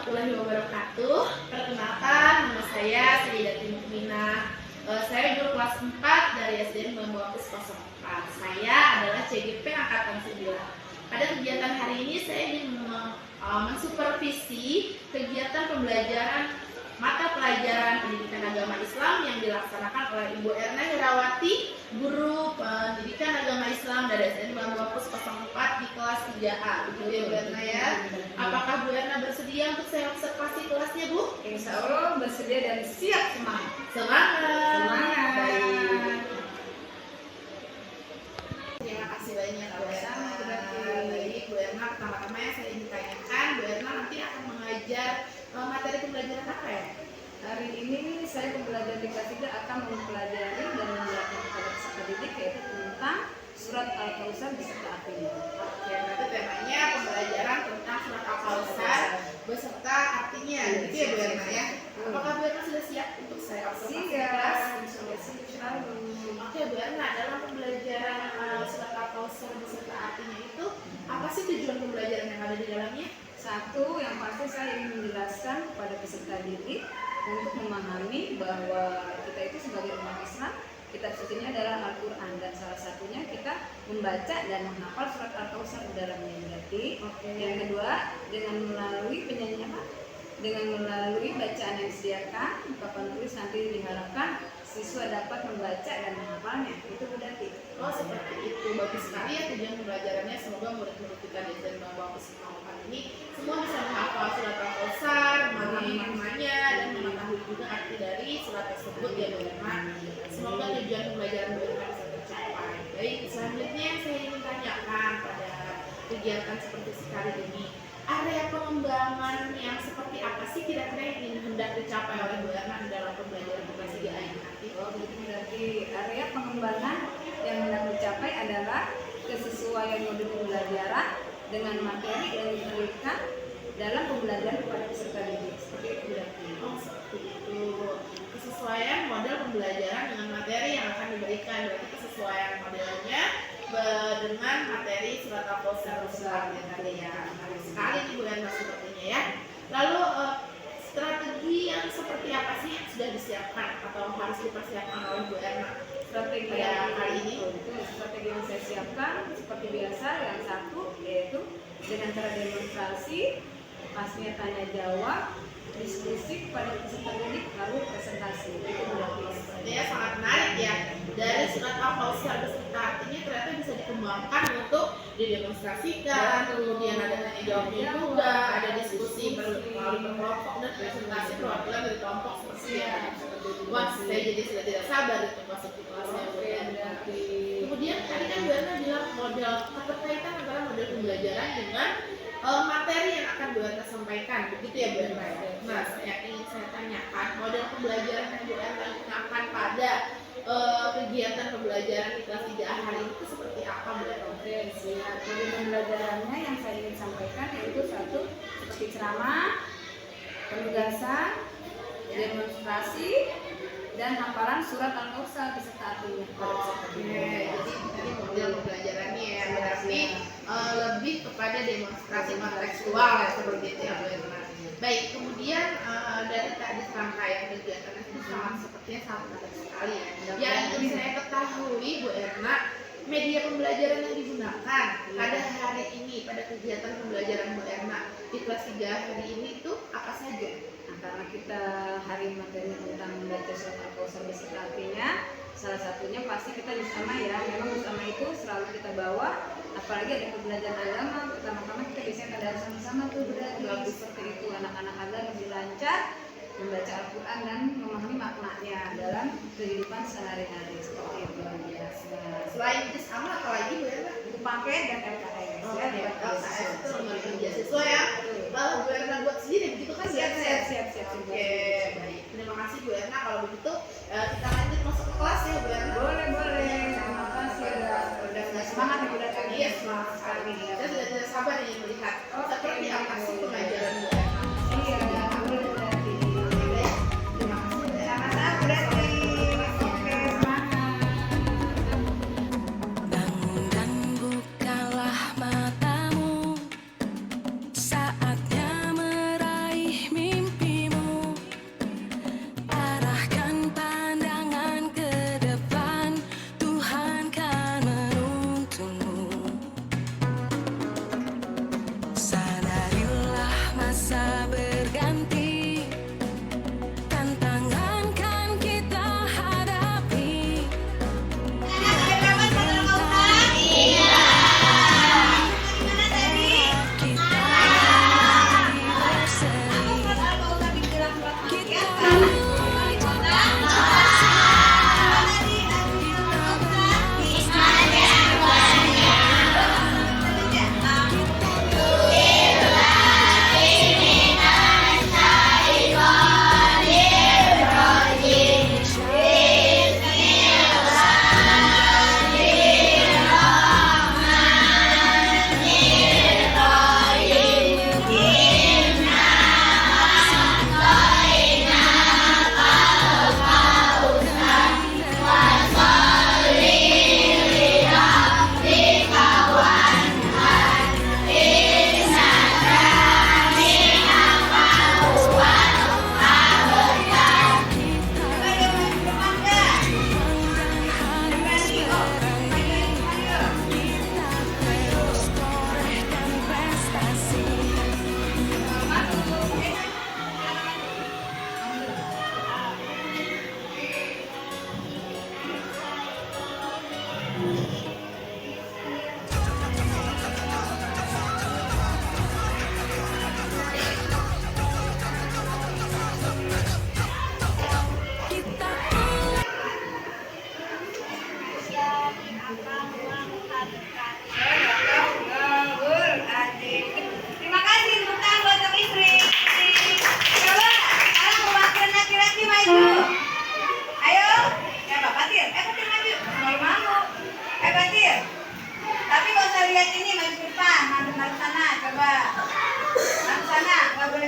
warahmatullahi wabarakatuh. Perkenalkan, nama saya Sayyidatin Mukminah. Saya guru kelas 4 dari SDN Bambu Apus 04. Saya adalah CGP Angkatan 9. Pada kegiatan hari ini saya ingin mensupervisi kegiatan pembelajaran mata pelajaran pendidikan agama Islam yang dilaksanakan oleh Ibu Erna Herawati, guru pendidikan agama Islam dari SDN Bambu Apus 04 di kelas 3A. Betul ya Bu Erna ya? Apakah Bu Erna bersedia untuk saya observasi kelasnya, Bu? Insya Allah bersedia dan siap semangat. Semangat! Baik. Terima kasih banyak Bu Erna. Baik, Bu Erna, pertama-tama yang saya ingin tanyakan, Bu Erna nanti akan mengajar materi pembelajaran apa ya? Hari ini saya pembelajar di kelas 3 akan mempelajari dan menjelaskan kepada peserta didik yaitu tentang surat Al-Kautsar beserta artinya. Oke, berarti temanya pembelajaran tentang surat Al-Kautsar beserta artinya, gitu ya Bu Erna ya? Apakah Bu Erna sudah siap untuk saya observasi kelas? Siap selalu. Oke Bu Erna, dalam pembelajaran surat Al-Kautsar beserta artinya itu apa sih tujuan pembelajaran yang ada di dalamnya? Satu, yang pasti saya ingin menjelaskan kepada peserta didik untuk memahami bahwa kita itu sebagai umat Islam, kitab sucinya adalah Al-Quran, dan salah satunya kita membaca dan menghafal surat Al-Kautsar di dalamnya. Berarti yang kedua, dengan melalui penyanyian, dengan melalui bacaan yang disediakan papan tulis, nanti diharapkan siswa dapat membaca dan menghafalnya. Itu berarti. Oh seperti itu, bagus sekali ya tujuan pembelajarannya. Semoga murid-murid kita di SDN Bambu Apus 04 ini semua bisa menghafal surat Al-Kautsar, memahami maknanya dan mengetahui juga arti dari surat tersebut ya Bu Erna. Semoga tujuan pembelajaran Bu Erna bisa tercapai. Baik, selanjutnya yang saya ingin tanyakan pada kegiatan seperti sekarang ini, area pengembangan yang seperti apa sih kira-kira yang ingin hendak dicapai oleh Bu Erna di dalam pembelajaran kelas 3A ini nanti? Oh, berarti area pengembangan yang hendak dicapai adalah kesesuaian modul pembelajaran dengan materi yang diberikan dalam pembelajaran kepada peserta didik. Seperti itu berarti. Oh, seperti itu. Kesesuaian model pembelajaran dengan materi yang akan diberikan. Berarti kesesuaian modelnya dengan materi surat Al-Kautsar yang tadi ya. Menarik sekali nih Bu Erna sepertinya ya. Lalu strategi yang seperti apa sih yang sudah disiapkan atau harus dipersiapkan oleh Bu Erna? Strategi yang kali ini strategi yang saya siapkan seperti biasa, yang satu yaitu dengan cara demonstrasi, pastinya tanya jawab, diskusi kepada peserta didik, lalu presentasi. Itu berarti ya sangat menarik ya. Dari surat Al-Kautsar beserta artinya ternyata bisa dikembangkan untuk didemonstrasikan, kemudian ada tanya jawabnya juga, ada diskusi melalui kelompok dan presentasi perwakilan dari kelompok seperti ya. Wah, saya jadi sudah tidak sabar untuk masuk ke kelasnya Bu Erna. Kemudian tadi kan Bu Erna bilang model keterkaitan antara model pembelajaran dengan materi yang akan Bu Erna sampaikan, begitu ya Bu Erna. Nah, saya ingin saya tanyakan model pembelajaran yang Bu Erna gunakan pada kegiatan pembelajaran di kelas 3A hari ini itu seperti apa Bu Erna? oke, siap. Modul pembelajarannya yang saya ingin sampaikan yaitu satu, seperti ceramah, penugasan, demonstrasi, dan hafalan surat Al-Kautsar beserta artinya. Oke, jadi ini model pembelajarannya ya, berarti lebih kepada demonstrasi kontekstual ya, seperti itu ya Bu Erna. Baik, kemudian dari tadi rangkaian kegiatan itu sepertinya sangat menarik sekali. Yang ingin saya ketahui Bu Erna, media pembelajaran yang digunakan pada hari ini, pada kegiatan pembelajaran Bu Erna di kelas 3 hari ini itu apa saja? Nah, karena kita hari materi tentang membaca surat Al-Kautsar beserta artinya, salah satunya pasti kita bersama ya. Memang bersama itu selalu kita bawa, apalagi ada pembelajaran agama. Pertama-tama kita biasanya ada sama-sama tuh berarti seperti itu, anak-anak agar lebih lancar membaca Al-Quran dan memahami maknanya dalam kehidupan sehari-hari seperti itu. Selain itu sama apalagi Bu Erna? Buku paket dan LKS. Oh, ya, LKS itu lembar beasiswa ya. Lalu Bu Erna buat sendiri begitu kan? Siap. Oke, baik. Terima kasih Bu Erna. Kalau begitu kita lanjut masuk ke kelas ya Bu Erna. Boleh. Terima kasih udah semangat ya udah tadi. Iya, semangat sekali. Saya sudah tidak sabar ingin melihat seperti apa sih pengajaran Bu Erna. Iya, udah berarti. Terima kasih Bu Erna. Sama-sama berarti. Oke, semangat. Bangun dan bukalah matamu, saatnya meraih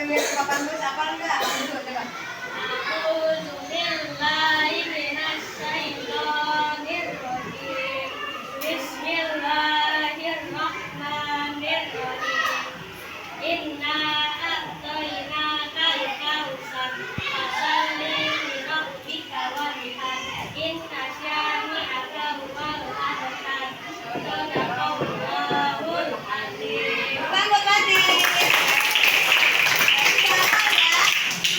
lihat papan tulis apa enggak? Ayo coba. A'udzubillahi minasyaitonirrajim. Bismillahirrahmanirrahim. Inna a'tainakal kautsar fasholli li rabbika wanhar. Inna syani'aka huwal abtar. Sadaqallahul azim. Selamat tadi.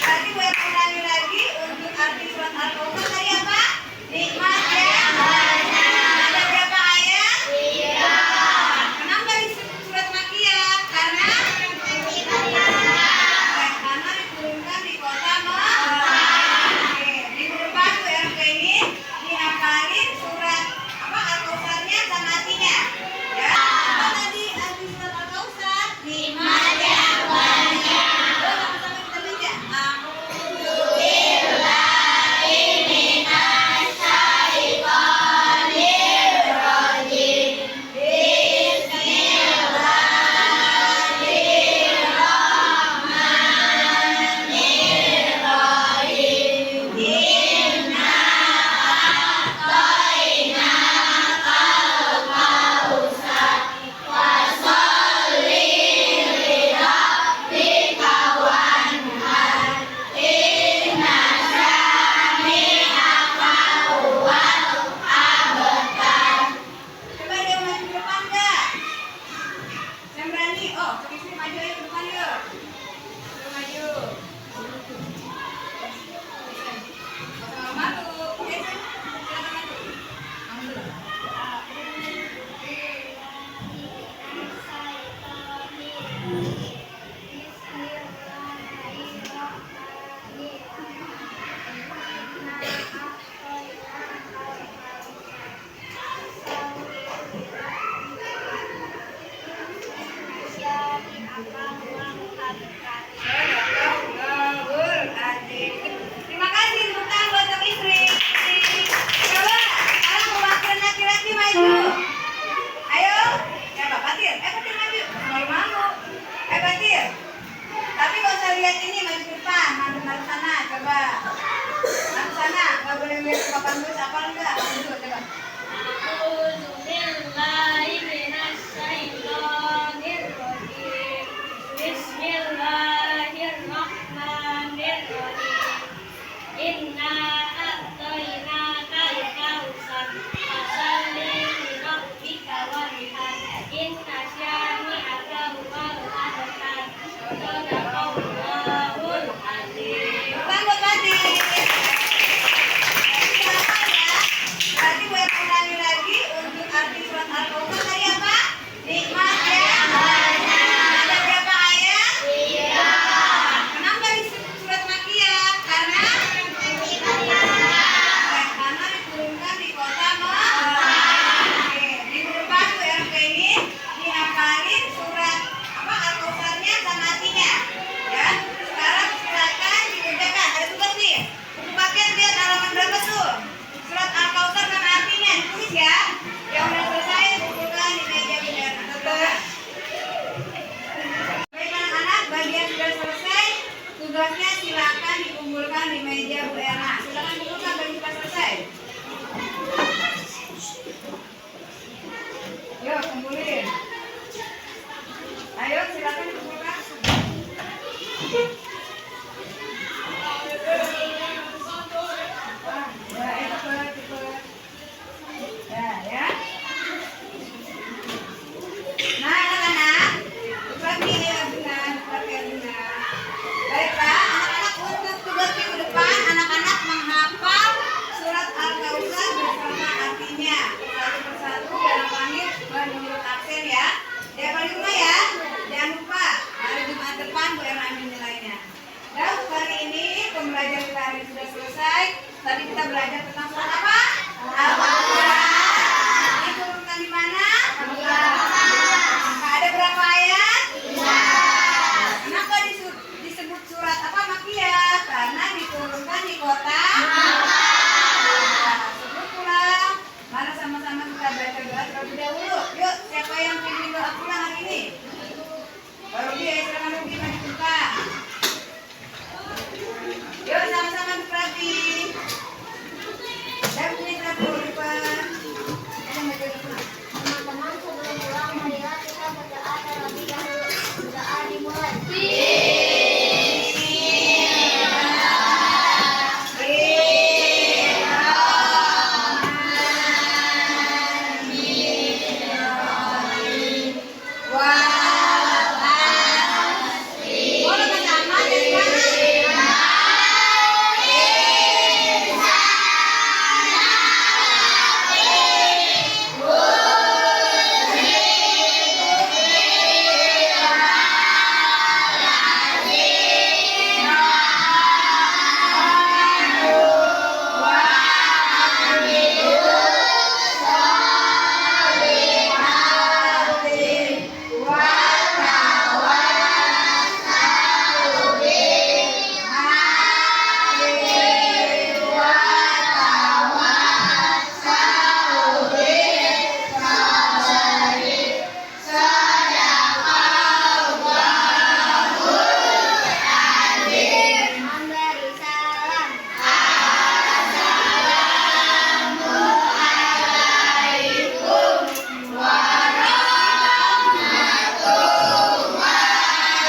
Tadi gue ulangi lagi untuk arti surat Al-Kautsar tadi apa? Nikmat ya. Ada berapa ayat? 3. Kenapa disebut surat Makkiyah? Karena diturunkan di kota Makkah. Oke, minggu depan tuh RP ini dihafalin surat apa Al-Kautsarnya sama artinya. Ya. Apa tadi arti surat Al-Kautsar? Nikmat ya. Sama-sama kita baca. Coba dia maju ke depan enggak? Yang berani. Oh, istri maju ayo ke depan yuk. Yuk maju. Sama malu. Oke, silakan maju. Kamu dulu. Sadaqallahul azim. Terima kasih tepuk tangan buat sang istri. Coba sekarang mewakili laki-laki maju. Ayo, ya Pak Fatir. Fatir maju. Malu-malu. Fatir. Tapi gak usah lihat ini, maju ke depan. Maju sana, coba. Maju sana, gak boleh lihat papan tulis apa enggak. Maju, coba. A'udzubillahi minasyaitonirrajim. Bismillahirrahmanirrahim. Inna a'tainakal kautsar fasholli li rabbika wanhar. Inna syani'aka huwal abtar. Sadaqallahul azim. Selamat tadi. Tadi gue ulangi lagi untuk arti surat Al-Kautsar tadi apa? Nikmat ya. Ada berapa ayat? 3. Kenapa disebut surat Makkiyah? Karena diturunkan di kota Makkah. Oke, minggu depan tuh RP ini dihafalin surat apa Al-Kautsarnya sama artinya. Ya. Sekarang silakan dikerjakan. Ada tugas nih. Buku paket lihat halaman berapa tuh? Surat Al-Kautsar sama artinya ditulis ya. Yang udah selesai kumpulkan di meja biar tetap. Baik anak-anak, bagian sudah selesai. Tugasnya silakan dikumpulkan di meja Bu Erna. Silakan kumpulkan bagi kita selesai. Yuk kumpulin. Ayo silakan kumpulkan. Ya. Nah, anak-anak, seperti ini benar. Baiklah, anak-anak untuk tugas minggu depan, anak-anak menghafal surat Al-Kautsar bersama artinya. Satu persatu dalam panggil menurut aksen ya. Dia di rumah ya. Jangan lupa hari Jumat depan Bu Erna ambil nilainya. Dan hari ini pembelajaran kita hari ini sudah selesai. Tadi kita belajar tentang surat apa? Al-Kautsar. Diturunkan di mana? Ada berapa ayat? 3. Kenapa disebut surat apa Makkiyah? Karena diturunkan di kota Makkah. Sebelum pulang, mari sama-sama kita baca doa terlebih dahulu. Yuk, siapa yang ingin doa pulang hari ini? Baru dia, silakan Ruby maju buka.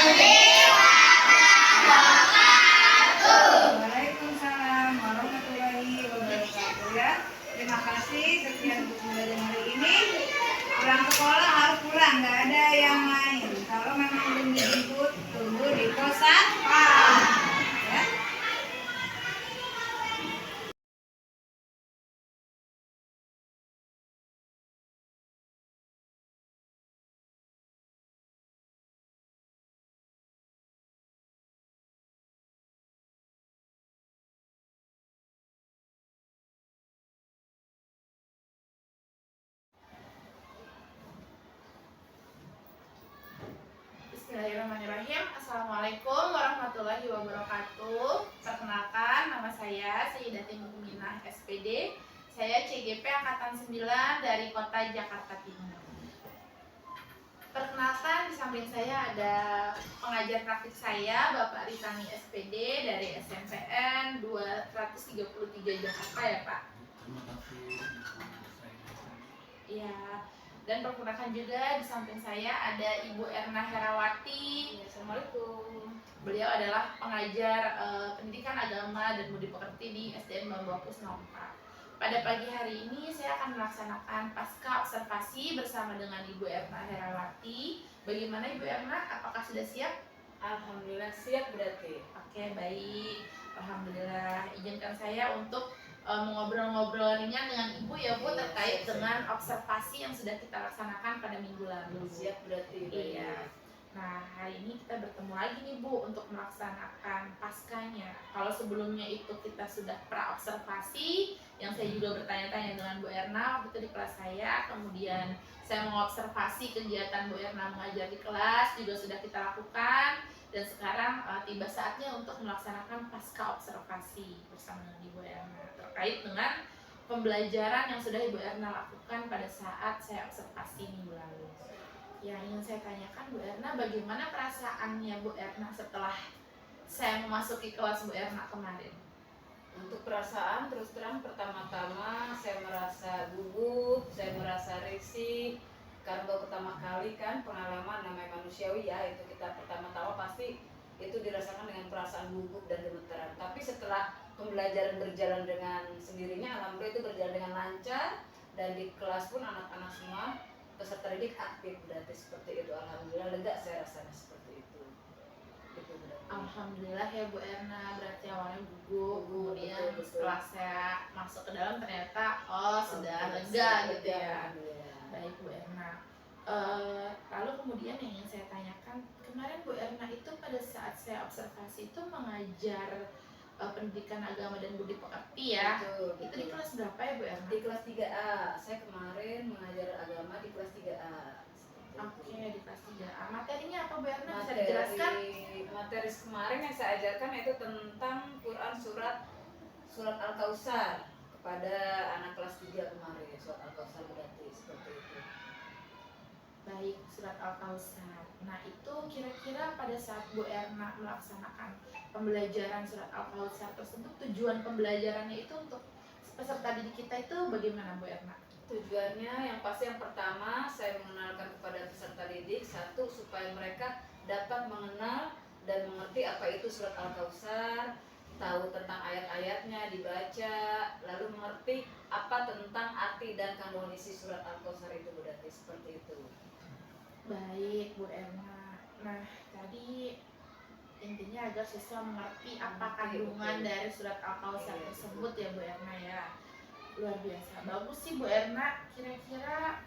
Waalaikumsalam warahmatullahi wabarakatuh ya. Terima kasih sekian untuk pembelajaran hari ini. Pulang sekolah harus pulang, nggak ada yang main. Kalau memang belum dijemput, tunggu di kosan. Ya. Bismillahirrahmanirrahim. Assalamualaikum warahmatullahi wabarakatuh. Perkenalkan, nama saya Sayyidati Mukminah SPD. Saya CGP Angkatan 9 dari Kota Jakarta Timur. Perkenalkan, di samping saya ada pengajar praktik saya, Bapak Ritani SPD dari SMPN 233 Jakarta ya Pak. Terima kasih. Iya. Dan perkenalkan juga di samping saya ada Ibu Erna Herawati. Assalamualaikum. Beliau adalah pengajar pendidikan agama dan budi pekerti di SDN Bambu Apus 04. Pada pagi hari ini saya akan melaksanakan pasca observasi bersama dengan Ibu Erna Herawati. Bagaimana Ibu Erna? Apakah sudah siap? Alhamdulillah siap berarti. Oke, baik. Alhamdulillah. Izinkan saya untuk mengobrol-ngobrol ringan dengan Ibu ya Bu Iya, terkait siap. dengan observasi yang sudah kita laksanakan pada minggu lalu. Siap berarti. Iya. Nah, hari ini kita bertemu lagi nih Bu untuk melaksanakan paskanya. Kalau sebelumnya itu kita sudah pra-observasi, yang saya juga bertanya-tanya dengan Bu Erna waktu itu di kelas saya. Kemudian saya mengobservasi kegiatan Bu Erna mengajar di kelas, juga sudah kita lakukan. Dan sekarang tiba saatnya untuk melaksanakan pasca observasi bersama dengan Ibu Erna terkait dengan pembelajaran yang sudah Ibu Erna lakukan pada saat saya observasi minggu lalu. Yang ingin saya tanyakan Bu Erna, bagaimana perasaannya Bu Erna setelah saya memasuki kelas Bu Erna kemarin? Untuk perasaan terus terang pertama-tama saya merasa gugup, saya merasa risih karena baru pertama kali kan pengalaman namanya manusiawi ya, itu kita pertama-tama pasti itu dirasakan dengan perasaan gugup dan gemetaran. Tapi setelah pembelajaran berjalan dengan sendirinya, alhamdulillah itu berjalan dengan lancar dan di kelas pun anak-anak semua peserta didik aktif, berarti seperti itu. Alhamdulillah lega saya rasanya seperti itu. Itu berarti. Alhamdulillah ya Bu Erna, berarti awalnya gugup, kemudian betul. setelah saya masuk ke dalam ternyata sudah lega gitu ya. Alhamdulillah. Baik Bu Erna. Lalu kemudian yang ingin saya tanyakan, kemarin Bu Erna itu pada saat saya observasi itu mengajar pendidikan agama dan budi pekerti ya. Betul, Itu di betul. kelas berapa ya Bu Erna? Di kelas 3A, saya kemarin mengajar agama di kelas 3A. Oke, di kelas 3A. Materinya apa Bu Erna, bisa dijelaskan? Materi kemarin yang saya ajarkan itu tentang Quran surat Al-Kautsar kepada anak kelas 3 kemarin. Surat Al-Kautsar berarti seperti itu. Baik, surat Al-Kautsar. Nah, itu kira-kira pada saat Bu Erna melaksanakan pembelajaran surat Al-Kautsar tersebut, tujuan pembelajarannya itu untuk peserta didik kita itu bagaimana Bu Erna? Tujuannya yang pasti yang pertama saya mengenalkan kepada peserta didik, satu supaya mereka dapat mengenal dan mengerti apa itu surat Al-Kautsar, tahu tentang ayat-ayatnya dibaca, lalu mengerti apa tentang arti dan kandungan isi surat Al-Kautsar itu, berarti seperti itu. Baik Bu Erna. Nah, tadi intinya agar siswa mengerti apa kandungan betul. dari surat Al-Kautsar Iya, tersebut ya Bu Erna ya. Luar biasa. Bagus sih Bu Erna. Kira-kira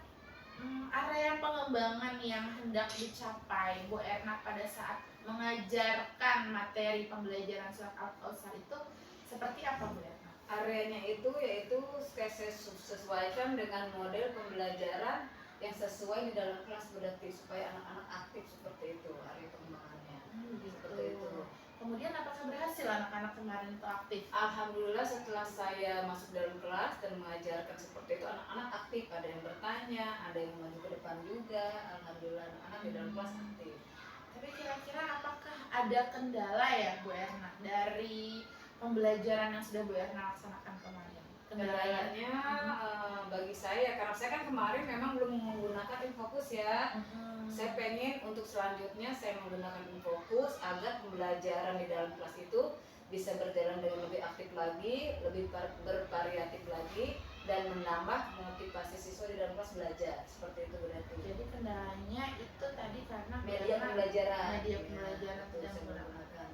area pengembangan yang hendak dicapai Bu Erna pada saat mengajarkan materi pembelajaran surat Al-Kautsar itu seperti apa Bu Erna? Areanya itu yaitu saya sesuaikan dengan model pembelajaran yang sesuai di dalam kelas, berarti supaya anak-anak aktif seperti itu area pengembangannya. Seperti itu. Kemudian apakah berhasil anak-anak kemarin itu aktif? Alhamdulillah setelah saya masuk dalam kelas dan mengajarkan seperti itu, anak-anak aktif, ada yang bertanya, ada yang maju ke depan juga. Alhamdulillah anak-anak di dalam kelas aktif. Tapi kira-kira apakah ada kendala ya Bu Erna dari pembelajaran yang sudah Bu Erna laksanakan kemarin? kendalanya. Kendalanya bagi saya, karena saya kan kemarin memang belum menggunakan Infokus ya. Saya pengen untuk selanjutnya saya menggunakan Infokus agar pembelajaran di dalam kelas itu bisa berjalan dengan lebih aktif lagi, lebih bervariatif lagi, dan menambah motivasi siswa di dalam kelas belajar. Seperti itu berarti. Jadi kendalanya itu tadi karena Media pembelajaran. media pembelajaran Betul, tidak saya menggunakan. menggunakan.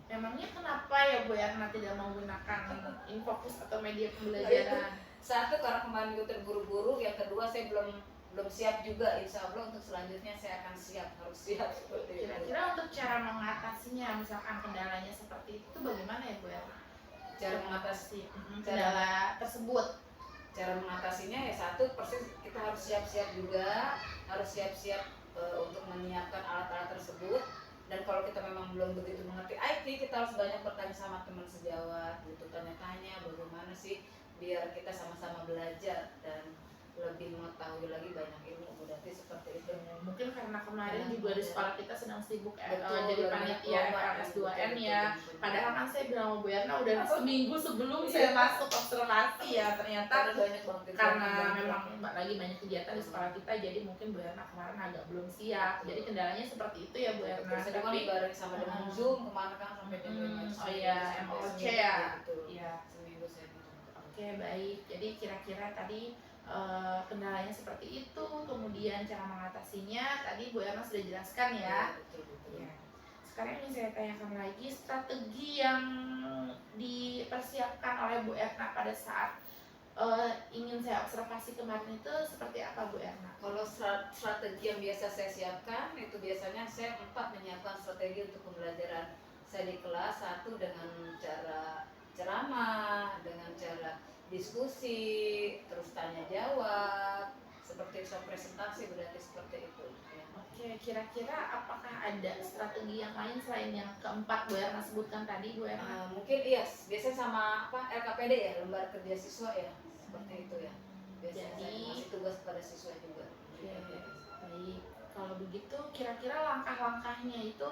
Memangnya kenapa ya Bu Erna tidak menggunakan Infokus atau media pembelajaran? Satu, karena kemarin itu terburu-buru. Yang kedua, saya belum siap juga. Insya Allah untuk selanjutnya saya akan siap, harus siap seperti itu. Kira-kira untuk cara mengatasinya, misalkan kendalanya seperti itu bagaimana ya Bu Erna? Cara mengatasi Kendala tersebut. cara mengatasinya ya satu, persis kita harus siap-siap juga, harus siap-siap untuk menyiapkan alat-alat tersebut. Dan kalau kita memang belum begitu mengerti IT, kita harus banyak bertanya sama teman sejawat, gitu, tanya-tanya bagaimana sih biar kita sama-sama belajar dan lebih mengetahui lagi banyak ilmu. Berarti seperti itu. Mungkin karena kemarin Ya, juga di ya. sekolah kita sedang sibuk Betul, jadi lagi panitia lomba, FRS2N betul, ya. betul. Padahal kan saya bilang sama Bu Erna udah seminggu sebelum saya masuk observasi ya, ternyata Karena banyak banget karena kegiatan. memang lagi banyak kegiatan di sekolah kita, jadi mungkin Bu Erna kemarin agak belum siap. Jadi kendalanya seperti itu ya Bu Erna. Saya kan bareng sama dengan Zoom kemarin kan sampai jam 5. Oh iya, MOC ya. Iya. Seminggu saya gitu. Oke, baik. Jadi kira-kira tadi kendalanya seperti itu, kemudian cara mengatasinya tadi Bu Erna sudah jelaskan ya. Betul, betul. Ya. Sekarang ingin saya tanyakan lagi strategi yang dipersiapkan oleh Bu Erna pada saat ingin saya observasi kemarin itu seperti apa Bu Erna? Kalau strategi yang biasa saya siapkan itu biasanya saya menyiapkan strategi untuk pembelajaran saya di kelas. Satu, dengan cara ceramah, dengan cara diskusi, terus tanya jawab, seperti presentasi, berarti seperti itu ya. Oke, kira-kira apakah ada strategi yang lain selain yang keempat Bu Erna sebutkan tadi Bu Erna? Mungkin iya, biasanya sama LKPD ya, lembar kerja siswa ya, seperti itu ya. Biasanya saya Jadi ngasih tugas pada siswa juga. Oke, baik. Kalau begitu kira-kira langkah-langkahnya itu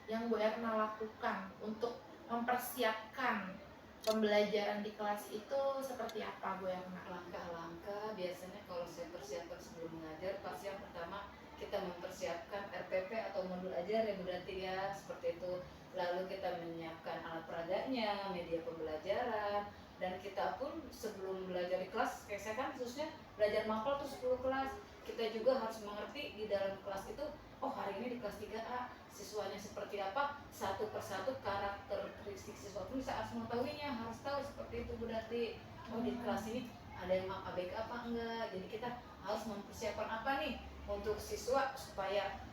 yang Bu Erna lakukan untuk mempersiapkan pembelajaran di kelas itu seperti apa Bu Erna? Langkah-langkah biasanya kalau saya persiapkan sebelum mengajar, pasti yang pertama kita mempersiapkan RPP atau modul ajar ya berarti ya, seperti itu. Lalu kita menyiapkan alat peraganya, media pembelajaran, dan kita pun sebelum belajar di kelas, kayak saya kan khususnya belajar mapel tuh 10 kelas, kita juga harus mengerti di dalam kelas itu, oh hari ini di kelas 3A siswanya seperti apa, satu persatu karakteristik siswa pun saya harus mengetahuinya, harus tahu seperti itu berarti. Oh di kelas ini ada yang ABK apa enggak, jadi kita harus mempersiapkan apa nih untuk siswa supaya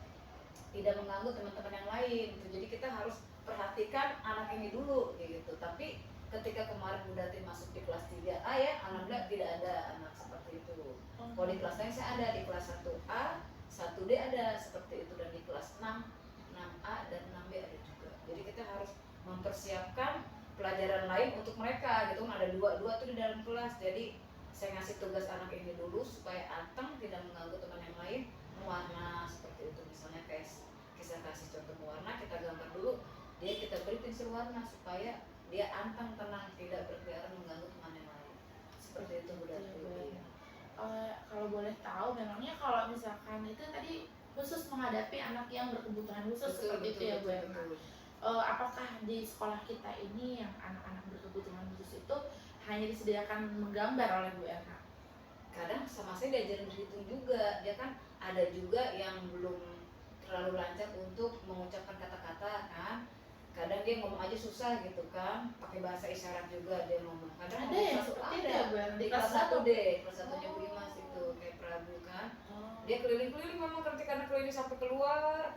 tidak mengganggu teman-teman yang lain gitu. Jadi kita harus perhatikan anak ini dulu gitu. Tapi ketika kemarin Bu Dati masuk di kelas 3A ya, alhamdulillah tidak ada anak seperti itu. Kalau di kelas lain saya ada, di kelas 1A, 1D ada seperti itu, dan di kelas 6A dan 6B ada juga. Jadi kita harus mempersiapkan pelajaran lain untuk mereka gitu. Ada dua tuh di dalam kelas. Jadi saya ngasih tugas anak ini dulu supaya anteng, tidak mengganggu teman yang lain. Mewarna seperti itu, misalnya kayak kita kasih contoh mewarna, kita gambar dulu, dia kita beri pensil warna supaya dia anteng, tenang, tidak berkeliaran mengganggu teman yang lain. Seperti itu Bu Dati. Kalau boleh tahu, memangnya kalau misalkan itu tadi khusus menghadapi anak yang berkebutuhan khusus seperti itu ya Bu Erna. Apakah di sekolah kita ini yang anak-anak berkebutuhan khusus itu hanya disediakan menggambar oleh Bu Erna? Kadang sama saya diajarin berhitung juga, dia kan ada juga yang belum terlalu lancar untuk mengucapkan kata-kata kan. Kadang dia ngomong aja susah gitu kan, pakai bahasa isyarat juga dia ngomong. Kadang Ada yang seperti itu ya Bu Erna? di kelas 1D, kelas 1-nya Bu Imas itu kayak Prabu kan. Dia keliling-keliling ngomong, karena keliling sampai keluar.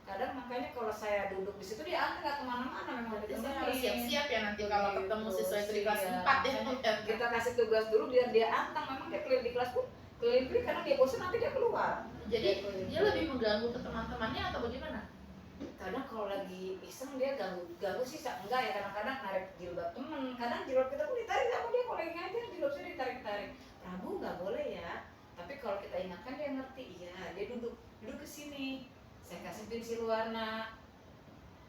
Kadang makanya kalau saya duduk di situ dia nggak kemana-mana, memang Jadi saya harus siap-siap ya nanti kalau ketemu siswa itu di kelas 4 ya. Kita kasih tugas dulu biar dia anteng, memang dia keliling di kelas pun keliling karena dia bosan nanti dia keluar. Jadi dia lebih mengganggu ke teman-temannya atau bagaimana? Kadang kalau lagi iseng dia ganggu sih enggak ya, kadang-kadang narik jilbab temen, kadang jilbab kita pun ditarik sama dia, kalau lagi ngajar jilbab saya ditarik-tarik. Prabu nggak boleh ya, tapi kalau kita ingatkan dia ngerti. Iya, dia duduk ke sini, saya kasih pensil warna,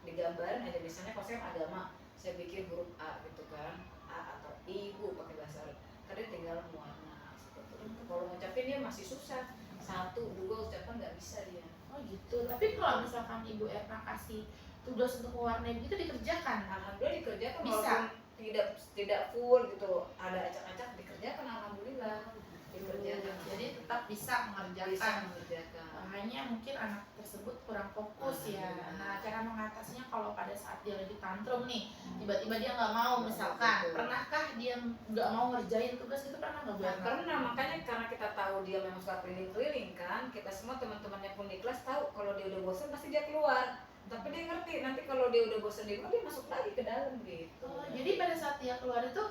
digambarin aja. Misalnya kalau saya agama, saya bikin huruf A gitu kan, A atau ibu pakai bahasa Arab. Karena tinggal muana seperti itu. Kalau ngucapin dia masih susah, 1, 2 ucapan nggak bisa dia. Oh gitu. Tapi kalau misalkan Ibu Erna kasih tugas untuk mewarnai begitu dikerjakan. Alhamdulillah dikerjakan Bisa. walaupun tidak full gitu, ada acak-acak dikerjakan, alhamdulillah dikerjakan. Jadi tetap bisa mengerjakan. Bisa mengerjakan. Hanya mungkin anak tersebut kurang fokus ya. Nah, cara mengatasinya kalau pada saat dia lagi tantrum nih, tiba-tiba dia nggak mau misalkan, pernahkah dia nggak mau ngerjain tugas itu, pernah nggak Bu Nah, Erna? karena makanya karena kita tahu dia memang suka keliling-keliling kan, kita semua teman-temannya pun di kelas tahu kalau dia udah bosan pasti dia keluar. Tapi dia ngerti nanti kalau dia udah bosan di rumah dia masuk lagi ke dalam gitu. Oh, jadi pada saat dia keluar itu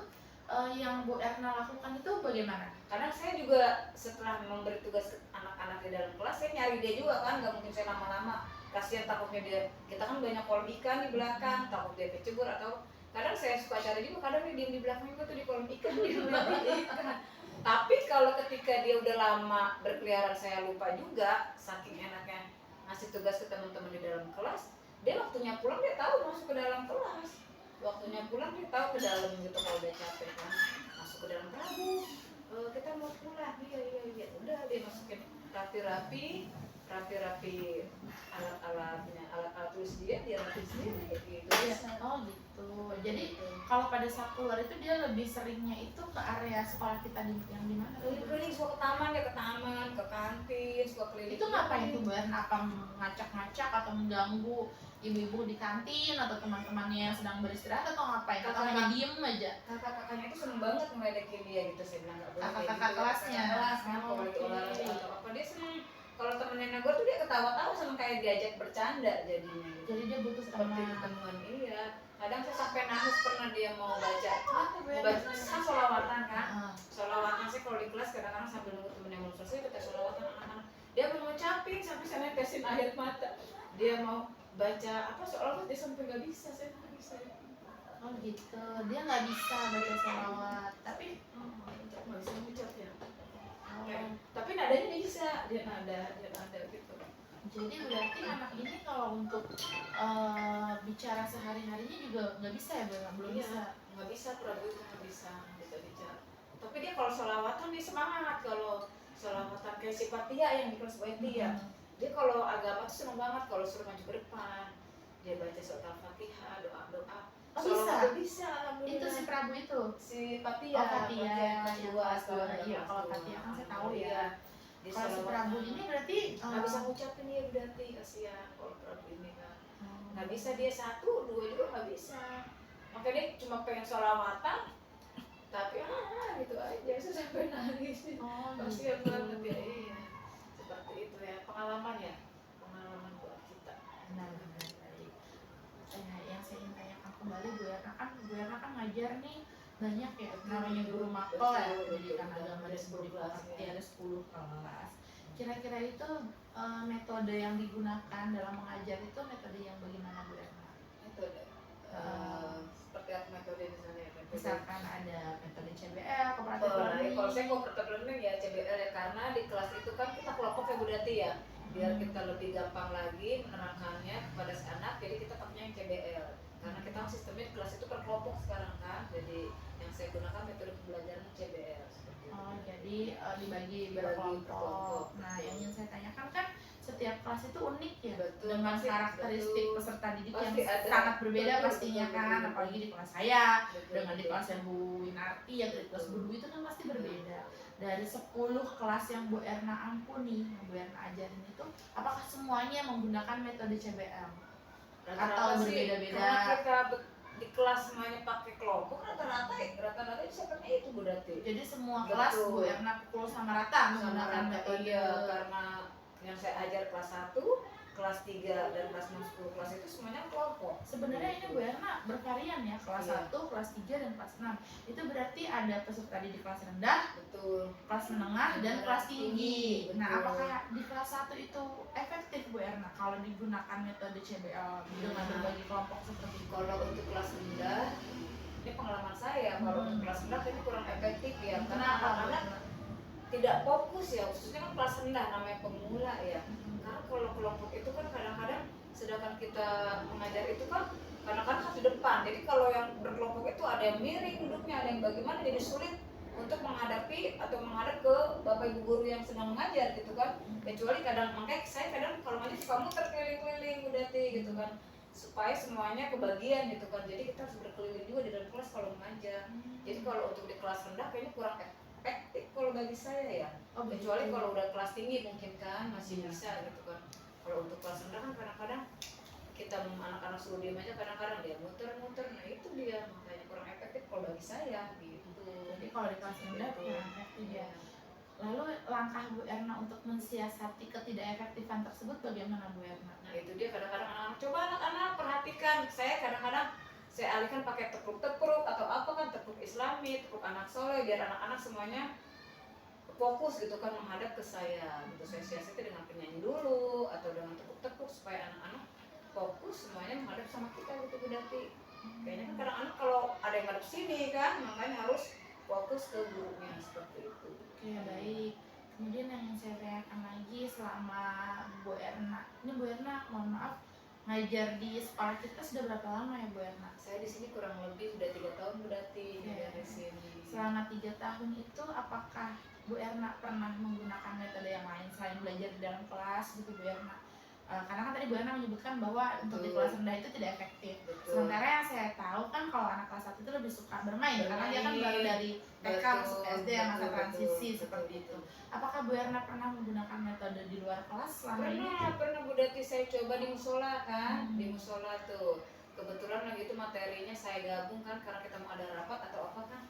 yang Bu Erna lakukan itu bagaimana? Karena saya juga setelah memberi tugas ke anak-anak di dalam kelas, saya nyari dia juga kan, nggak mungkin saya lama-lama. Kasihan takutnya dia, kita kan banyak kolam ikan di belakang, takut dia kecebur atau kadang saya suka cari juga, kadang dia diem di belakang juga tuh di kolam ikan, di ikan. Tapi kalau ketika dia udah lama berkeliaran saya lupa juga, saking enaknya ngasih tugas ke teman-teman di dalam kelas, dia waktunya pulang dia tahu masuk ke dalam kelas. Waktunya pulang dia tahu ke dalam gitu kalau udah capek kan, masuk ke dalam Prabu, kita mau pulang, iya udah dia masukin rapi-rapi alat-alatnya, alat-alat tulis dia rapi sendiri gitu. Oh gitu. Jadi kalau pada saat keluar itu dia lebih seringnya itu ke area sekolah kita yang di mana? Keliling suka ke taman, ya ke taman, ke kantin, suka keliling. Itu ngapain tuh Bu Erna? Apa ngacak-ngacak atau mengganggu ibu-ibu di kantin atau teman-temannya yang sedang beristirahat atau ngapain? Atau hanya diem aja? Kakak-kakaknya itu seneng banget ngeledekin dia gitu, saya bilang nggak boleh kayak Kakak-kakak gitu. kelasnya? Kelasnya kalau lagi olahraga atau apa dia seneng. Kalau temennya gue tuh dia ketawa-tawa sama kayak diajak bercanda jadinya gitu. Jadi dia butuh Seperti teman. ketemuan, iya. Kadang saya sampai nangis pernah dia mau baca. Apa Bu Mau Erna? baca kan sholawatan kan. Heeh. Sholawatan sih kalau di kelas kadang-kadang sambil nunggu temennya mau selesai kita sholawatan anak-anak. Dia mau ngucapin sampai saya netesin air mata. Dia mau baca apa sholawat dia sampai nggak bisa, saya nggak bisa. Oh gitu. Dia nggak bisa baca sholawat. Tapi Nggak bisa ngucap ya. oh, Tapi nadanya dia bisa, dia nada gitu. jadi berarti anak ini kalau untuk bicara sehari-harinya juga nggak bisa ya Bu Erna? Belum Iya, bisa. nggak bisa, Prabu itu nggak bisa bicara. Tapi dia kalau sholawatan dia semangat, kalau sholawatan kayak si Fatia yang di kelas Fatia. Dia kalau agama tuh seneng banget kalau suruh maju ke depan. Dia baca surat Al-Fatihah, doa-doa. Oh, bisa? Bisa, alhamdulillah. Itu si Prabu itu. Si Fatia, Oh, Fatia, kelas yang 2, kelas dua. sekarang Iya, kelas kalau 2. Fatia kan saya tahu ya. Iya. Dia Kalau si sholawatan. Prabu ini berarti nggak bisa ngucapin dia berarti, kasihan kalau Prabu ini kan. oh. Nggak bisa dia 1, 2 juga nggak bisa. Makanya dia cuma pengen sholawatan, tapi gitu aja, saya sampai nangis. Oh, Kasihan gitu. banget ya, iya. Seperti itu ya, pengalaman buat kita. Benar. Baik. Yang saya ingin tanyakan kembali Bu Erna kan ngajar nih banyak ya, namanya guru mapel ya, pendidikan agama ada 10 kelas, ada 10 kelas. Kira-kira itu metode yang digunakan dalam mengajar itu metode yang bagaimana Bu Erna? Metode. Seperti apa metode misalnya? Misalkan ada metode CBL, cooperative Kalau learning. saya cooperative learning ya CBL ya, karena di kelas itu kan kita kelompok ya Bu Dati ya, biar kita lebih gampang lagi menerangkannya kepada si anak, jadi kita pakainya yang CBL karena kita sistemnya di kelas itu per kelompok sekarang kan, jadi yang saya gunakan metode pembelajaran CBL seperti itu. Oh, jadi dibagi Dibagi per kelompok. berkelompok. Nah, yang ingin saya tanyakan kan setiap kelas itu unik ya, Betul, dengan pasti, karakteristik betul. peserta didik Pasti yang ada. sangat berbeda Betul, pastinya betul, kan, betul. apalagi di kelas saya Betul, dengan di betul. kelasnya Bu Winarti ya, di kelas Bu Dwi itu kan pasti berbeda. Dari 10 kelas yang Bu Erna ampuni, yang Bu Erna ajarin itu, apakah semuanya menggunakan metode CBL? Atau sih, berbeda-beda? karena kita di kelas semuanya pakai kelompok, rata-rata seperti itu Bu Dati. Jadi semua kelas Betul. Bu Erna pukul sama rata menggunakan metode. Iya, karena yang saya ajar kelas 1, kelas 3 dan kelas 6, 10 kelas itu semuanya kelompok. Sebenarnya ini Bu Erna bervarian ya, kelas Iya. 1, kelas 3, dan kelas 6. Itu berarti ada peserta didik kelas rendah, Betul. kelas menengah, dan kelas tinggi. Betul. Nah, apakah di kelas 1 itu efektif Bu Erna kalau digunakan metode CBL dengan Nah. berbagi kelompok seperti itu? Kalau untuk kelas rendah, ini pengalaman saya, kalau untuk kelas rendah ini kurang efektif ya, karena Kenapa Bu anak-anak Erna? tidak fokus ya, khususnya kan kelas rendah namanya pemula ya. Karena kalau kelompok itu kan kadang-kadang sedangkan kita mengajar itu kan kadang-kadang harus di depan. Jadi kalau yang berkelompok itu ada yang miring duduknya, ada yang bagaimana, jadi sulit untuk menghadapi atau menghadap ke bapak ibu guru yang sedang mengajar gitu kan. Kecuali kadang, makanya saya kadang kalau ngajar suka muter keliling-keliling udah gitu kan, supaya semuanya kebagian gitu kan. Jadi kita harus berkeliling juga di dalam kelas kalau mengajar. Jadi kalau untuk di kelas rendah kayaknya kurang efektif kalau bagi saya ya. Kecuali kalau udah kelas tinggi mungkin kan masih bisa gitu kan. Kalau untuk kelas rendah kan kadang-kadang kita anak-anak suruh diam aja, kadang-kadang dia muter-muter, nah itu dia makanya kurang efektif kalau bagi saya gitu. Jadi kalau di kelas rendah kurang efektif ya. Lalu langkah Bu Erna untuk mensiasati ketidakefektifan tersebut bagaimana Bu Erna? Nah itu dia kadang-kadang anak-anak, coba anak-anak perhatikan, saya kadang-kadang saya alihkan pakai tepuk-tepuk atau apa kan, tepuk islami, tepuk anak soleh, biar anak-anak semuanya fokus gitu kan menghadap ke saya gitu. Saya siasati dengan penyanyi dulu atau dengan tepuk-tepuk supaya anak-anak fokus semuanya menghadap sama kita gitu Bu Dati. Kayaknya kan kadang anak kalau ada yang ngadep sini kan, makanya harus fokus ke gurunya seperti itu. Oke, baik. Kemudian yang saya tanyakan lagi selama Bu Erna, ini Bu Erna mohon maaf ngajar di sekolah kita sudah berapa lama ya Bu Erna? Saya di sini kurang lebih udah 3 tahun Bu Dati di sini. Selama 3 tahun itu apakah Bu Erna pernah menggunakan metode yang lain selain belajar di dalam kelas gitu Bu Erna? Karena kan tadi Bu Erna menyebutkan bahwa untuk di kelas rendah itu tidak efektif. Sementara yang saya tahu kan kalau anak kelas 1 itu lebih suka bermain karena dia kan baru dari TK masuk SD yang masa transisi seperti itu. Apakah Bu Erna pernah menggunakan metode di luar kelas selama ini? Pernah Bu Dati, saya coba di musola kan, di musola tuh. Kebetulan lagi itu materinya saya gabung kan karena kita mau ada rapat atau apa kan.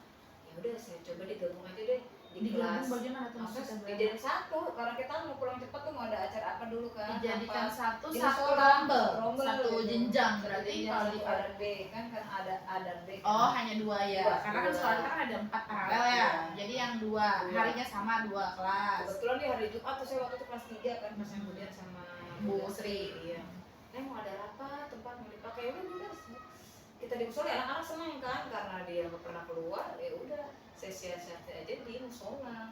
Ya udah saya coba digabung aja deh di kelas. Bagaimana tuh maksudnya? Dijadikan satu karena kita mau pulang cepat tuh mau ada acara apa dulu kan. Dijadikan satu rombel, satu jenjang berarti kalau di A dan B kan ada A dan B. Oh, hanya 2 ya. Karena kan sekolah kita kan ada 4 paralel ya. Iya. Jadi yang 2 harinya sama 2 kelas. Kebetulan di hari Jumat tuh saya waktu itu kelas 3 kan pas kemudian sama Bu Sri. Iya. Mau ada apa tempat mau dipakai, udah kita di musola, anak-anak seneng kan karena dia nggak pernah keluar, ya udah saya siasati aja di musola.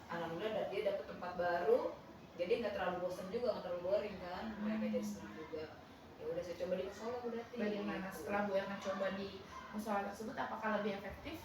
Alhamdulillah dia dapat tempat baru, jadi nggak terlalu bosan juga, nggak terlalu boring kan, mereka jadi senang juga. Ya udah saya coba di musola udah. Bagaimana setelah Bu Erna coba di musola tersebut, apakah lebih efektif?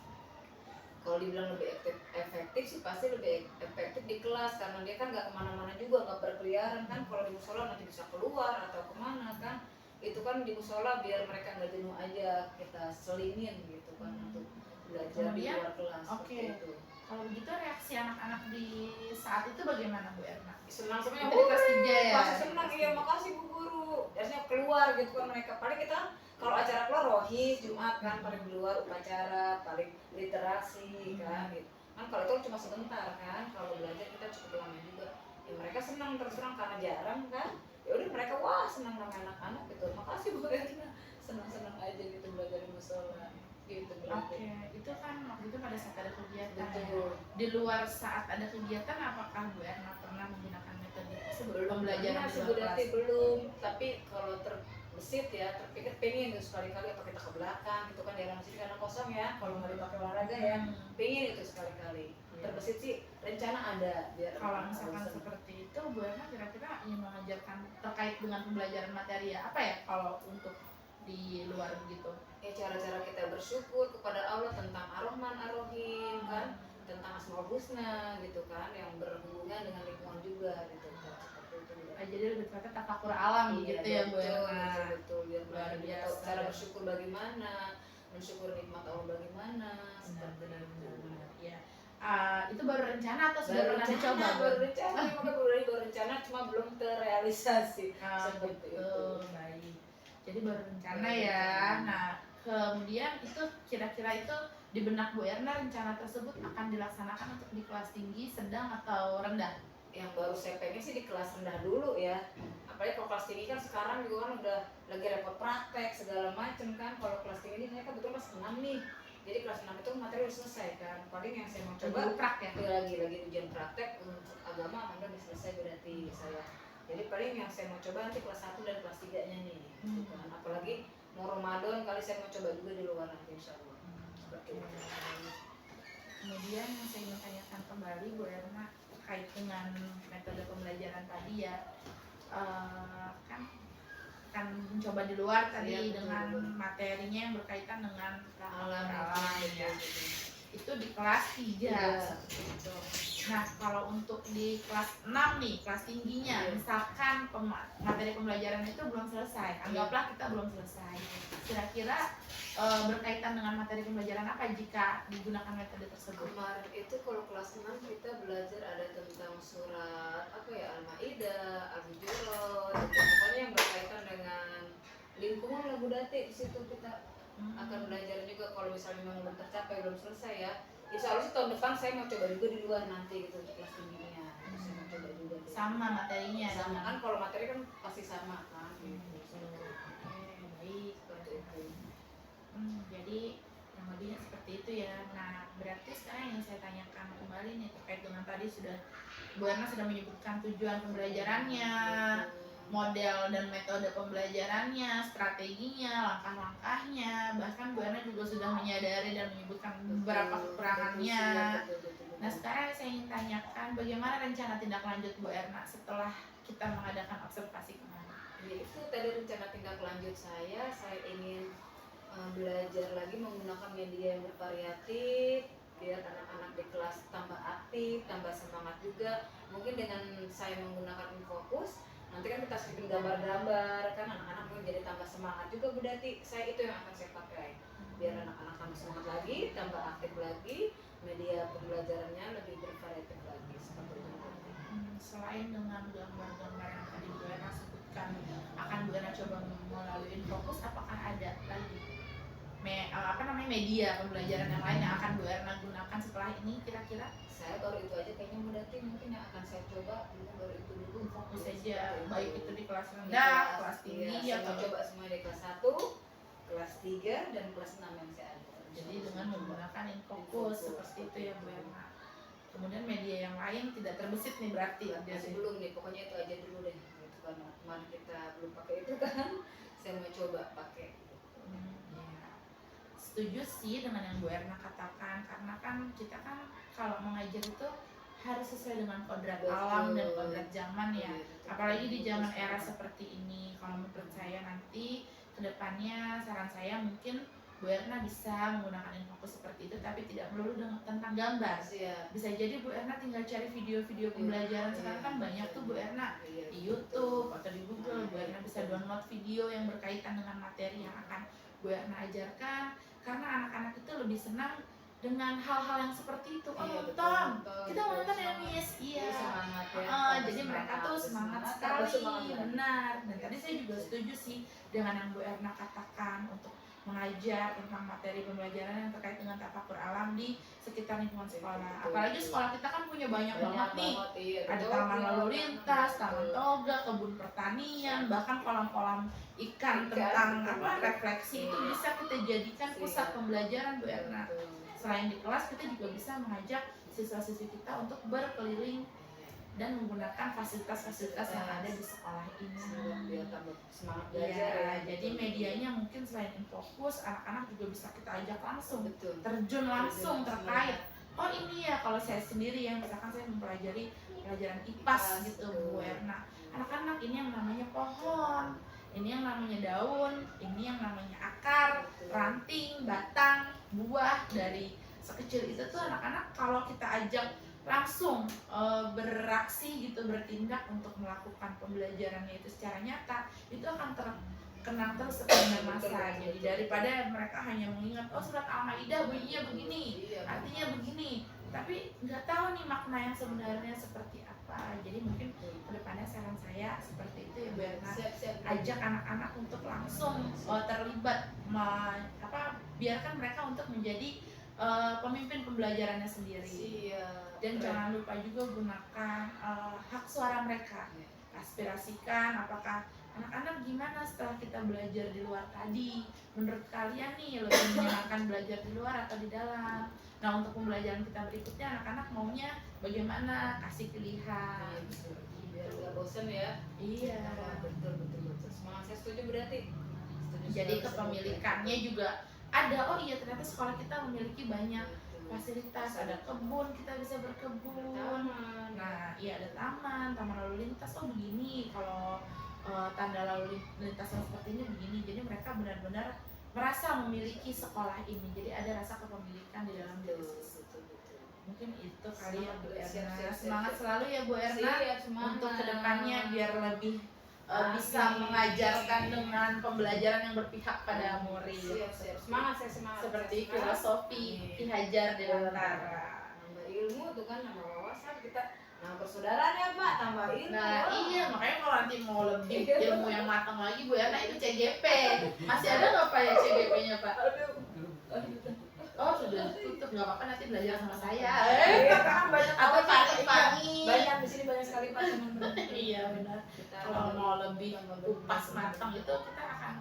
Kalau dibilang lebih efektif sih pasti lebih efektif di kelas karena dia kan nggak kemana-mana juga, nggak berkeliaran kan. Kalau di musola nanti bisa keluar atau kemana kan, itu kan di musola biar mereka nggak jenuh aja, kita selingin gitu kan untuk belajar di luar kelas. Oke. Itu. Kalau begitu reaksi anak-anak di saat itu bagaimana Bu Erna? Senang semuanya. Itu di kelas 3 ya? Pasti senang, iya makasih Bu Guru. Biasanya keluar gitu kan mereka. Paling kita kalau acara keluar rohis Jumat kan paling keluar upacara, paling literasi kan gitu. Kan kalau itu cuma sebentar kan, kalau belajar kita cukup lama juga. Ya mereka senang terus terang karena jarang kan. Ya udah mereka wah senang sama anak-anak gitu. Makasih Bu Erna. Senang-senang aja gitu belajar di musola. Gitu belajar. Oke, itu kan waktu itu pada saat ada kegiatan. Betul. Di luar saat ada kegiatan, apakah Bu Erna pernah menggunakan metode tersebut? Belum Pembelajaran di luar kelas? belum, tapi kalau terbesit ya, terpikir pengen gitu sekali-kali atau kita ke belakang gitu kan, daerah masjid karena kosong ya, kalau nggak dipakai olahraga ya, pengen itu sekali-kali. Terbesit sih, rencana ada biar kalau misalkan seperti itu, Bu Erna kira-kira ingin mengajarkan terkait dengan pembelajaran materi ya, apa ya kalau untuk di luar begitu? Ya cara-cara kita bersyukur kepada Allah tentang Ar-Rahman Ar-Rahim kan, tentang Asmaul Husna gitu kan, yang berhubungan dengan lingkungan juga gitu kan, seperti itu. Jadi lebih tepatnya tafakur alam gitu ya Bu Erna. Betul, biar Luar mereka biasa. tahu cara bersyukur bagaimana, mensyukur nikmat Allah bagaimana, seperti itu. Benar-benar. Ya. Itu baru rencana atau sudah pernah dicoba? Baru rencana, baru rencana cuma belum terrealisasi. Seperti itu. Baik. Jadi baru rencana ya. Nah, kemudian itu kira-kira itu di benak Bu Erna rencana tersebut akan dilaksanakan untuk di kelas tinggi, sedang atau rendah? Yang baru saya pengen sih di kelas rendah dulu ya. Apalagi kalau kelas tinggi kan sekarang juga kan udah lagi repot praktek segala macem kan. Kalau kelas tinggi ini saya kan betul kelas 6 nih. Jadi kelas 6 itu materi udah selesai kan. Paling yang saya mau coba lagi ujian praktek untuk agama udah selesai berarti saya. Jadi paling yang saya mau coba nanti kelas 1 dan kelas 3-nya nih. Gitu kan. Apalagi mau Ramadan kali saya mau coba juga di luar nanti insyaallah. Seperti itu. Kemudian yang saya ingin tanyakan kembali Bu Erna terkait dengan metode pembelajaran tadi ya, kan akan mencoba di luar tadi Iya, betul, dengan betul. materinya yang berkaitan dengan Alam ya. Itu di kelas 3. Iya. Nah, kalau untuk di kelas 6 nih, kelas tingginya, Iya. misalkan materi pembelajaran itu belum selesai, anggaplah kita belum selesai. Kira-kira berkaitan dengan materi pembelajaran apa jika digunakan metode tersebut? Kemarin itu kalau kelas 6 kita belajar ada tentang surat apa ya, Al-Maidah, Al-Hujurat, pokoknya yang berkaitan dengan lingkungan lah Bu Dati. Di situ kita akan belajar juga kalau misalnya memang belum tercapai, belum selesai ya. Insya Allah sih tahun depan saya mau coba juga di luar nanti gitu untuk kelas tingginya. Saya mau coba juga. Deh. Sama materinya. Sama kan, kalau materi kan pasti sama kan. Gitu. Oke, baik. Seperti itu. Jadi yang lebihnya seperti itu ya. Nah, berarti sekarang yang saya tanyakan kembali nih terkait dengan tadi Bu Erna sudah menyebutkan tujuan pembelajarannya, model dan metode pembelajarannya, strateginya, langkah-langkahnya, bahkan Bu Erna juga sudah menyadari dan menyebutkan beberapa kekurangannya. Nah, sekarang saya ingin tanyakan bagaimana rencana tindak lanjut Bu Erna setelah kita mengadakan observasi kemarin? Ya, itu tadi rencana tindak lanjut saya ingin belajar lagi menggunakan media yang bervariatif biar anak-anak di kelas tambah aktif, tambah semangat juga. Mungkin dengan saya menggunakan Infocus, nanti kan kita bikin gambar-gambar kan, anak-anak mungkin jadi tambah semangat juga Bu Dati. Saya itu yang akan saya pakai biar anak-anak tambah semangat lagi, tambah aktif lagi, media pembelajarannya lebih bervariatif lagi seperti itu. Selain dengan gambar-gambar yang tadi Bu Erna sebutkan akan Bu Erna coba melalui Infocus, apakah ada lagi media pembelajaran yang lain yang akan Bu Erna gunakan setelah ini kira-kira? Saya baru itu aja kayaknya Bu Dati, mungkin yang akan saya coba baru itu dulu. Fokus saja, baik itu di kelas rendah, kelas tinggi ya, atau coba semua di kelas 1, kelas 3 dan kelas 6 yang saya ada. Jadi dengan menggunakan Infocus seperti itu ya Bu Erna. Kemudian media yang lain tidak terbesit nih berarti ya? Belum nih, pokoknya itu aja dulu deh. Gitu kan, kemarin kita belum pakai itu kan, saya mau coba pakai. Ya. Setuju sih dengan yang Bu Erna katakan, karena kan kita kan kalau mengajar itu harus sesuai dengan kodrat alam dan kodrat zaman ya. Apalagi di zaman era seperti ini. Kalau menurut saya nanti kedepannya saran saya mungkin Bu Erna bisa menggunakan Infocus seperti itu, tapi tidak melulu tentang gambar. Bisa jadi Bu Erna tinggal cari video-video pembelajaran. Sekarang kan banyak tuh Bu Erna di YouTube atau di Google. Bu Erna bisa download video yang berkaitan dengan materi yang akan Bu Erna ajarkan, karena anak-anak itu lebih senang dengan hal-hal yang seperti itu. Nonton, kita mau nonton ya Miss, iya. Jadi mereka tuh semangat sekali, benar. Dan tadi saya juga setuju sih dengan yang Bu Erna katakan untuk mengajar tentang materi pembelajaran yang terkait dengan tafakur alam di sekitar lingkungan sekolah. Apalagi sekolah kita kan punya banyak banget nih. Ada taman lalu lintas, taman toga, kebun pertanian, bahkan kolam-kolam ikan tentang refleksi itu bisa kita jadikan pusat pembelajaran Bu Erna. Selain di kelas, kita juga bisa mengajak siswa-siswi kita untuk berkeliling dan menggunakan fasilitas-fasilitas yang ada di sekolah ini. Biar tambah semangat belajar ya. Jadi medianya mungkin selain Infocus, anak-anak juga bisa kita ajak langsung, terjun langsung terkait. Oh ini ya, kalau saya sendiri yang misalkan saya mempelajari pelajaran IPAS gitu Bu Erna. Anak-anak ini yang namanya pohon, ini yang namanya daun, ini yang namanya akar, ranting, batang, buah. Dari sekecil itu tuh anak-anak kalau kita ajak langsung beraksi gitu, bertindak untuk melakukan pembelajarannya itu secara nyata, itu akan terkenang terus sepanjang masa. Jadi daripada mereka hanya mengingat, oh surat Al-Maidah bunyinya begini, artinya begini, tapi nggak tahu nih makna yang sebenarnya seperti apa. Jadi mungkin kedepannya saran saya seperti itu ya Bu Erna, ajak anak-anak untuk langsung terlibat, biarkan mereka untuk menjadi pemimpin pembelajarannya sendiri. Dan jangan lupa juga gunakan hak suara mereka. Aspirasikan apakah anak-anak gimana setelah kita belajar di luar tadi. Menurut kalian nih lebih menyenangkan belajar di luar atau di dalam? Nah, untuk pembelajaran kita berikutnya anak-anak maunya bagaimana? Kasih pilihan. Biar nggak bosan ya. Iya. Betul. Semangat, saya setuju berarti. Jadi kepemilikannya juga ada. Oh iya, ternyata sekolah kita memiliki banyak fasilitas, ada kebun, kita bisa berkebun. Nah, iya ada taman lalu lintas. Oh begini, kalau tanda lalu lintas yang seperti ini begini. Jadi mereka benar-benar merasa memiliki sekolah ini. Jadi ada rasa kepemilikan di dalam diri siswa. Mungkin itu kali ya Bu Erna. Semangat selalu ya Bu Erna untuk kedepannya biar lebih bisa mengajarkan dengan pembelajaran yang berpihak pada murid. Semangat, saya semangat. Seperti filosofi Ki Hajar Dewantara. Nambah ilmu tuh kan, nambah wawasan kita. Nah, persaudaraan ya Pak, tambah ilmu. Nah iya, makanya kalau nanti mau lebih ilmu yang matang lagi Bu Erna itu CGP. Masih ada nggak Pak ya CGP-nya Pak? Oh sudah tutup, nggak apa-apa nanti belajar sama saya. Karena banyak Atau pagi-pagi. banyak di sini banyak sekali Pak teman-teman. Iya benar. Kalau mau lebih kupas matang itu kita akan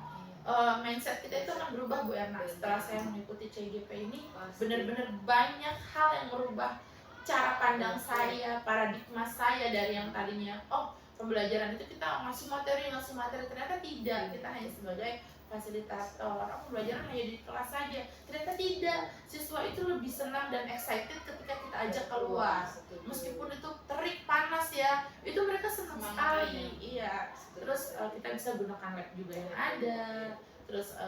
mindset kita itu akan berubah Bu Erna. Setelah saya mengikuti CGP ini benar-benar banyak hal yang merubah cara pandang saya, paradigma saya dari yang tadinya pembelajaran itu kita ngasih materi ternyata tidak, kita hanya sebagai fasilitator, pembelajaran hanya di kelas saja, ternyata tidak, siswa itu lebih senang dan excited ketika kita ajak keluar, meskipun itu terik panas ya, itu mereka senang sekali, iya. Terus kita bisa gunakan lab juga yang ada, terus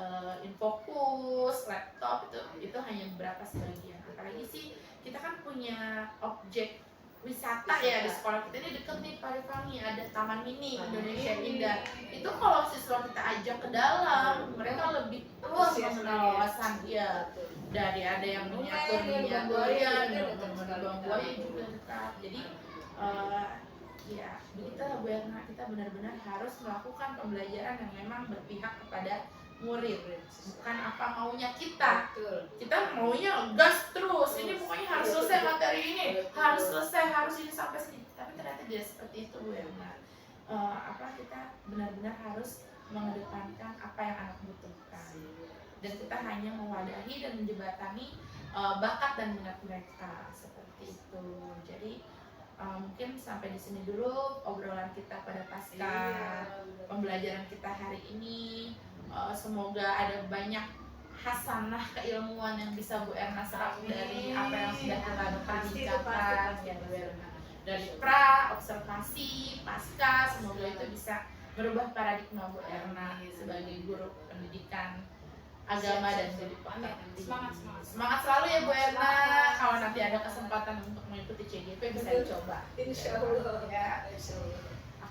Infocus, laptop itu hanya beberapa sebagian. Apalagi sih kita kan punya objek wisata ya di sekolah kita ini deket nih Parifangi, ada Taman Mini Indonesia Indah. Itu kalau siswa kita ajak ke dalam, mereka lebih luas mengenal wawasan ya. Dari ada yang miniatur buaya juga dekat. Jadi ya begitu Bu Erna, kita benar-benar harus melakukan pembelajaran yang memang berpihak kepada murid, bukan apa maunya kita. Kita maunya gas terus, ini pokoknya harus selesai materi ini, harus selesai, harus ini sampai sini. Tapi ternyata tidak seperti itu Bu Erna. Kita benar-benar harus mengedepankan apa yang anak butuhkan, dan kita hanya mewadahi dan menjembatani bakat dan minat mereka seperti itu. Jadi mungkin sampai di sini dulu obrolan kita pada pasca pembelajaran kita hari ini. Semoga ada banyak hasanah keilmuan yang bisa Bu Erna serap dari apa yang sudah kita perbincangkan ya Bu Erna. Dari observasi, pasca, semoga itu bisa merubah paradigma Bu Erna sebagai guru pendidikan agama dan jadi semangat selalu ya Bu Erna. Kalau nanti ada kesempatan untuk mengikuti CGP bisa dicoba. Insya Allah ya.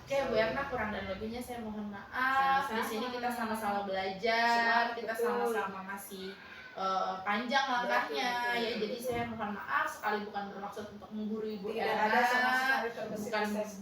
Oke Bu Erna, kurang dan lebihnya saya mohon maaf. Di sini kita sama-sama belajar, kita sama-sama masih panjang langkahnya ya. Jadi saya mohon maaf sekali, bukan bermaksud untuk menggurui Bu Erna.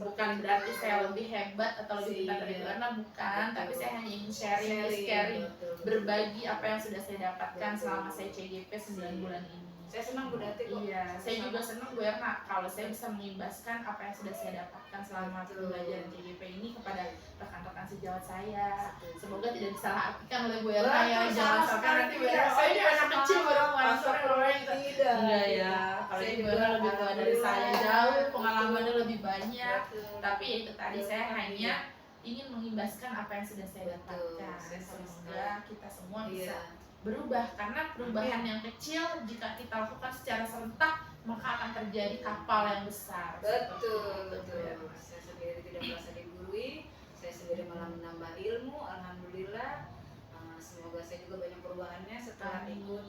Bukan berarti saya lebih hebat atau lebih pintar dari Bu Erna, bukan. Tapi saya hanya ingin sharing, berbagi apa yang sudah saya dapatkan selama saya CGP 9 bulan ini. Saya senang Bu Dati kok. Iya, saya juga senang Bu Erna kalau saya bisa mengimbaskan apa yang sudah saya dapatkan selama pembelajaran CGP ini kepada rekan-rekan sejawat saya. Semoga tidak disalahartikan oleh Bu Erna ya. Jangan sampai nanti Bu Erna, ini anak kecil baru masuk tidak. Enggak ya. Kalau ini Bu Erna lebih tua dari saya jauh, pengalamannya lebih banyak. Tapi ya itu tadi, saya hanya ingin mengimbaskan apa yang sudah saya dapatkan. Semoga kita semua bisa berubah, karena perubahan yang kecil jika kita lakukan secara serentak maka akan terjadi kapal yang besar. Betul. Saya sendiri tidak merasa digurui, saya sendiri malah menambah ilmu. Alhamdulillah. Semoga saya juga banyak perubahannya setelah ikut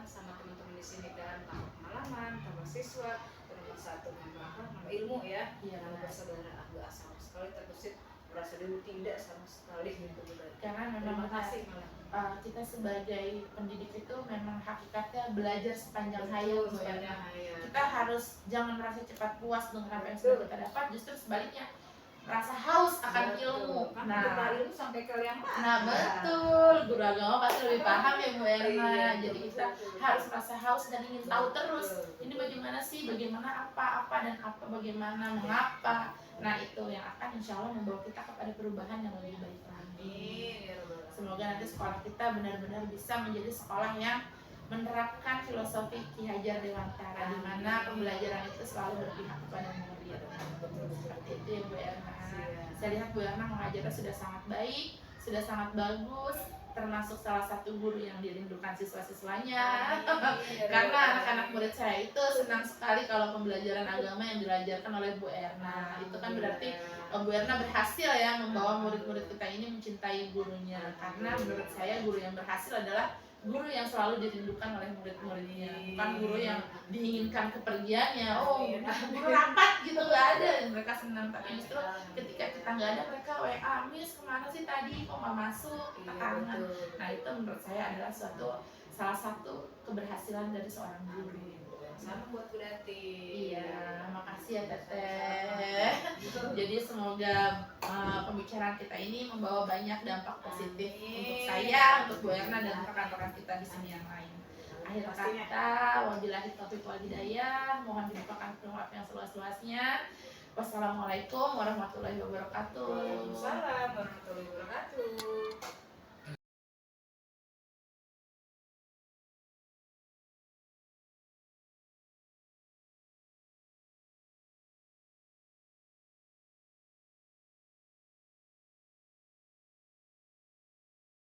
sama teman-teman di sini, dan tambah pengalaman, tambah siswa, nomor satu nambah ilmu ya. Nambah bersaudara, agak sama sekali terbesit merasa dulu tidak sama sekali gitu. Karena memang kita sebagai pendidik itu memang hakikatnya belajar sepanjang hayat Bu Erna. Kita harus jangan merasa cepat puas dengan apa yang sudah kita dapat, justru sebaliknya rasa haus akan ilmu. Nah, ilmu sampai ke yang mana? Nah betul, guru agama pasti lebih paham ya Bu Erna. Jadi kita harus rasa haus dan ingin tahu terus. Ini bagaimana sih, bagaimana apa dan apa, bagaimana, mengapa. Nah itu yang akan insya Allah membawa kita kepada perubahan yang lebih baik lagi. Semoga nanti sekolah kita benar-benar bisa menjadi sekolah yang menerapkan filosofi Ki Hajar Dewantara, di mana pembelajaran itu selalu berpihak kepada murid. Seperti itu ya Bu Erna. Saya lihat Bu Erna mengajarnya sudah sangat baik, sudah sangat bagus. termasuk salah satu guru yang dirindukan siswa-siswanya. Karena anak-anak murid saya itu senang sekali kalau pembelajaran agama yang diajarkan oleh Bu Erna. Itu kan berarti Bu Erna berhasil ya membawa murid-murid kita ini mencintai gurunya. Karena menurut saya guru yang berhasil adalah guru yang selalu dirindukan oleh murid-muridnya, bukan guru yang diinginkan kepergiannya. Oh, guru rapat gitu nggak ada, mereka senang. Tapi justru ketika kita nggak ada, mereka WA, Miss kemana sih tadi, kok nggak masuk, kita kangen. Nah itu menurut saya adalah salah satu keberhasilan dari seorang guru. Sama buat Kudati. Iya, makasih ya Teteh. Jadi semoga pembicaraan kita ini membawa banyak dampak positif untuk saya, untuk Bu Erna dan rekan-rekan kita di sini yang lain. Akhir kata, wabillahi taufiq wal hidayah, mohon dibukakan maaf yang seluas-luasnya. Wassalamualaikum warahmatullahi wabarakatuh. Waalaikumsalam warahmatullahi wabarakatuh.